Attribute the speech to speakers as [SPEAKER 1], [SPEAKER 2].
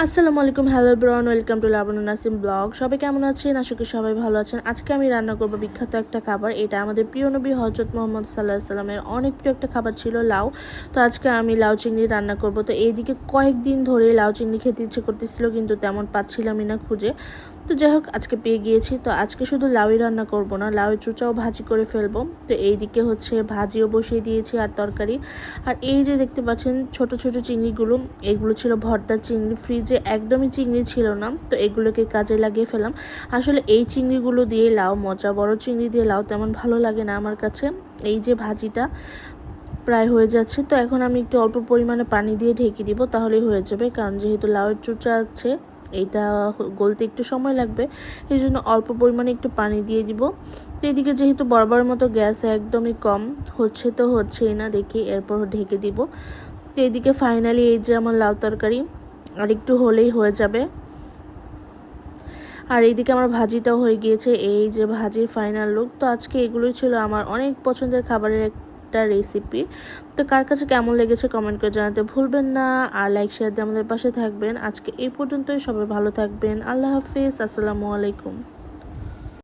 [SPEAKER 1] আসসালামু আলাইকুম, hello everyone, welcome to Labony Nasim blog. সবাই কেমন আছেন? আশা করি সবাই ভালো আছেন। আজকে আমি রান্না করব বিখ্যাত একটা খাবার। এটা আমাদের প্রিয় নবী হযরত মুহাম্মদ সাল্লাল্লাহু আলাইহি সাল্লামের অনেক প্রিয় একটা খাবার ছিল, লাউ। তো আজকে আমি লাউ চিংড়ি রান্না করব। তো এইদিকে কয়েকদিন ধরে লাউ চিংড়ি খেতে ইচ্ছে করতেছিল, কিন্তু তেমন পাচ্ছিলামই না খুঁজে। তো যাই হোক, আজকে পেয়ে গিয়েছি। তো আজকে শুধু লাউই রান্না করব না, লাউয়ের চুচাও ভাজি করে ফেলবো। তো এইদিকে হচ্ছে ভাজিও বসিয়ে দিয়েছি আর তরকারি। আর এই যে দেখতে পাচ্ছেন ছোট ছোট চিংড়িগুলো, এগুলো ছিল ভর্তা চিংড়ি। ফ্রিজে একদমই চিংড়ি ছিল না, তো এগুলোকে কাজে লাগিয়ে ফেলাম। আসলে এই চিংড়িগুলো দিয়ে লাউ মজা, বড় চিংড়ি দিয়ে লাউ তেমন ভালো লাগে না আমার কাছে। এই যে ভাজিটা প্রায় হয়ে যাচ্ছে, তো এখন আমি একটু অল্প পরিমাণে পানি দিয়ে ঢেকে দিব, তাহলেই হয়ে যাবে। কারণ যেহেতু লাউয়ের চুচা আছে, এটা গলতে একটু সময় লাগবে, এই জন্য অল্প পরিমাণে একটু পানি দিয়ে দিব। তো এদিকে যেহেতু বরাবর মতো গ্যাস একদমই কম, হচ্ছে তো হচ্ছেই না, দেখি এরপর ঢেকে দিব। তো এদিকে ফাইনালি এই যে আমার লাউ তরকারি আর একটু হলেই হয়ে যাবে। আর এইদিকে আমার ভাজিটাও হয়ে গিয়েছে, এই যে ভাজির ফাইনাল লুক। তো আজকে এগুলোই ছিল আমার অনেক পছন্দের খাবারের একটা রেসিপি। তো কার কাছে কেমন লেগেছে কমেন্ট করে জানাতে ভুলবেন না, আর লাইক শেয়ার দিয়ে আমাদের পাশে থাকবেন। আজকে এই পর্যন্তই, সবাই ভালো থাকবেন। আল্লাহ হাফিজ, আসসালামু আলাইকুম।